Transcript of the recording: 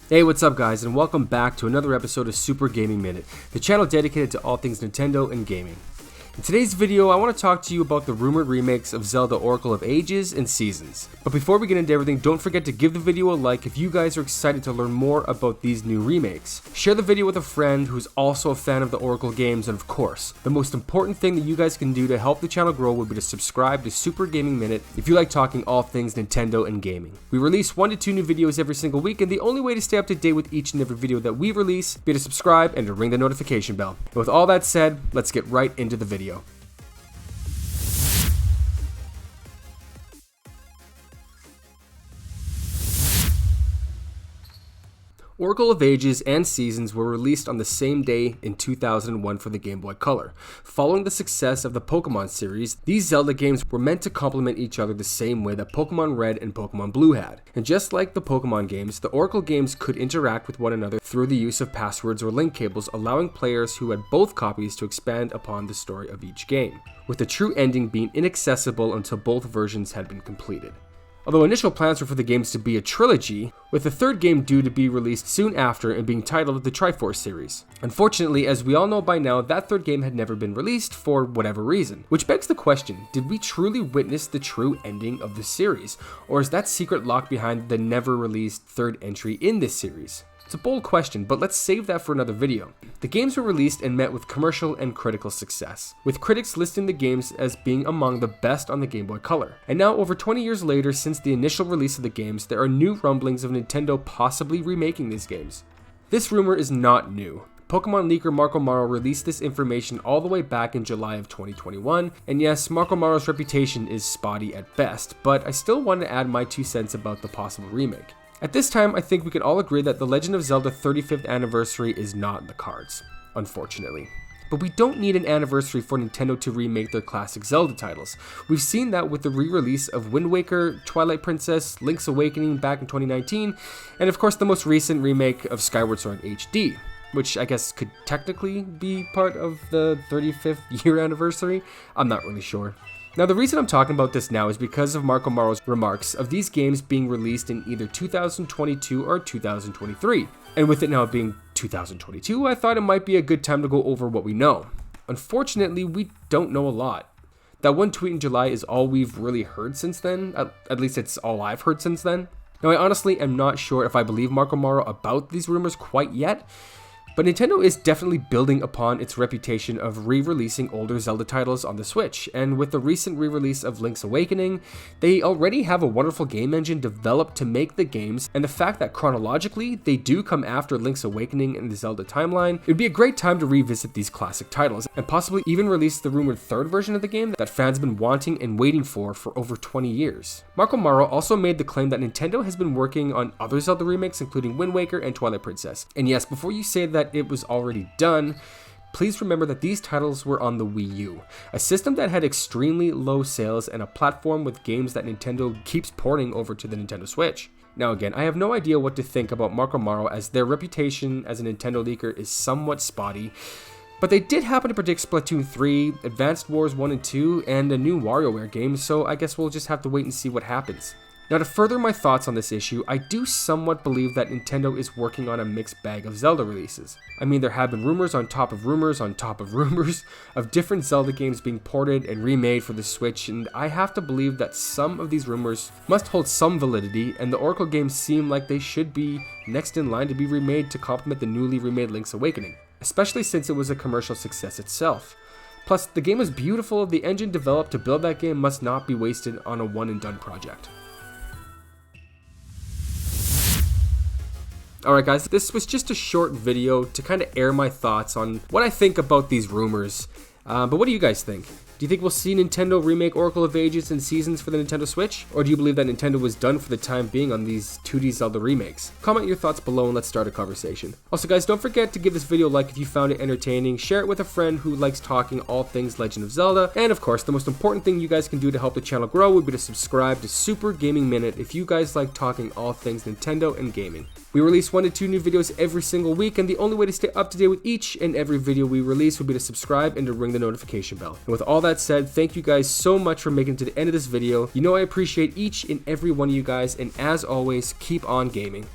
Hey, what's up guys, and welcome back to another episode of Super Gaming Minute, the channel dedicated to all things Nintendo and gaming. In today's video, I want to talk to you about the rumored remakes of Zelda Oracle of Ages and Seasons. But before we get into everything, don't forget to give the video a like if you guys are excited to learn more about these new remakes. Share the video with a friend who's also a fan of the Oracle games, and of course, the most important thing that you guys can do to help the channel grow would be to subscribe to Super Gaming Minute if you like talking all things Nintendo and gaming. We release 1 to 2 new videos every single week, and the only way to stay up to date with each and every video that we release be to subscribe and to ring the notification bell. And with all that said, let's get right into the video. Oracle of Ages and Seasons were released on the same day in 2001 for the Game Boy Color. Following the success of the Pokemon series, these Zelda games were meant to complement each other the same way that Pokemon Red and Pokemon Blue had. And just like the Pokemon games, the Oracle games could interact with one another through the use of passwords or link cables, allowing players who had both copies to expand upon the story of each game, with the true ending being inaccessible until both versions had been completed. Although initial plans were for the games to be a trilogy, with the third game due to be released soon after and being titled the Triforce series. Unfortunately, as we all know by now, that third game had never been released for whatever reason. Which begs the question, did we truly witness the true ending of the series? Or is that secret locked behind the never released third entry in this series? It's a bold question, but let's save that for another video. The games were released and met with commercial and critical success, with critics listing the games as being among the best on the Game Boy Color. And now, over 20 years later since the initial release of the games, there are new rumblings of Nintendo possibly remaking these games. This rumor is not new. Pokemon leaker Marco Maro released this information all the way back in July of 2021, and yes, Marco Maro's reputation is spotty at best, but I still want to add my 2 cents about the possible remake. At this time, I think we can all agree that the Legend of Zelda 35th anniversary is not in the cards, unfortunately. But we don't need an anniversary for Nintendo to remake their classic Zelda titles. We've seen that with the re-release of Wind Waker, Twilight Princess, Link's Awakening back in 2019, and of course the most recent remake of Skyward Sword HD, which I guess could technically be part of the 35th year anniversary. I'm not really sure. Now, the reason I'm talking about this now is because of Marco Maro's remarks of these games being released in either 2022 or 2023. And with it now being 2022, I thought it might be a good time to go over what we know. Unfortunately, we don't know a lot. That one tweet in July is all we've really heard since then, at least it's all I've heard since then. Now, I honestly am not sure if I believe Marco Maro about these rumors quite yet, but Nintendo is definitely building upon its reputation of re-releasing older Zelda titles on the Switch, and with the recent re-release of Link's Awakening, they already have a wonderful game engine developed to make the games, and the fact that chronologically they do come after Link's Awakening in the Zelda timeline, it would be a great time to revisit these classic titles, and possibly even release the rumored third version of the game that fans have been wanting and waiting for over 20 years. Marco Maro also made the claim that Nintendo has been working on other Zelda remakes, including Wind Waker and Twilight Princess. And yes, before you say that it was already done, please remember that these titles were on the Wii U, a system that had extremely low sales and a platform with games that Nintendo keeps porting over to the Nintendo Switch. Now again, I have no idea what to think about Marco Maro, as their reputation as a Nintendo leaker is somewhat spotty, but they did happen to predict Splatoon 3, Advanced Wars 1 and 2, and a new WarioWare game, so I guess we'll just have to wait and see what happens. Now, to further my thoughts on this issue, I do somewhat believe that Nintendo is working on a mixed bag of Zelda releases. I mean, there have been rumors on top of rumors on top of rumors of different Zelda games being ported and remade for the Switch, and I have to believe that some of these rumors must hold some validity, and the Oracle games seem like they should be next in line to be remade to complement the newly remade Link's Awakening, especially since it was a commercial success itself. Plus, the game was beautiful, the engine developed to build that game must not be wasted on a one-and-done project. Alright guys, this was just a short video to kind of air my thoughts on what I think about these rumors. But what do you guys think? Do you think we'll see Nintendo remake Oracle of Ages and Seasons for the Nintendo Switch? Or do you believe that Nintendo was done for the time being on these 2D Zelda remakes? Comment your thoughts below and let's start a conversation. Also guys, don't forget to give this video a like if you found it entertaining, share it with a friend who likes talking all things Legend of Zelda, and of course, the most important thing you guys can do to help the channel grow would be to subscribe to Super Gaming Minute if you guys like talking all things Nintendo and gaming. We release 1 to 2 new videos every single week, and the only way to stay up to date with each and every video we release would be to subscribe and to ring the notification bell. And with all that said, thank you guys so much for making it to the end of this video. You know I appreciate each and every one of you guys, and as always, keep on gaming.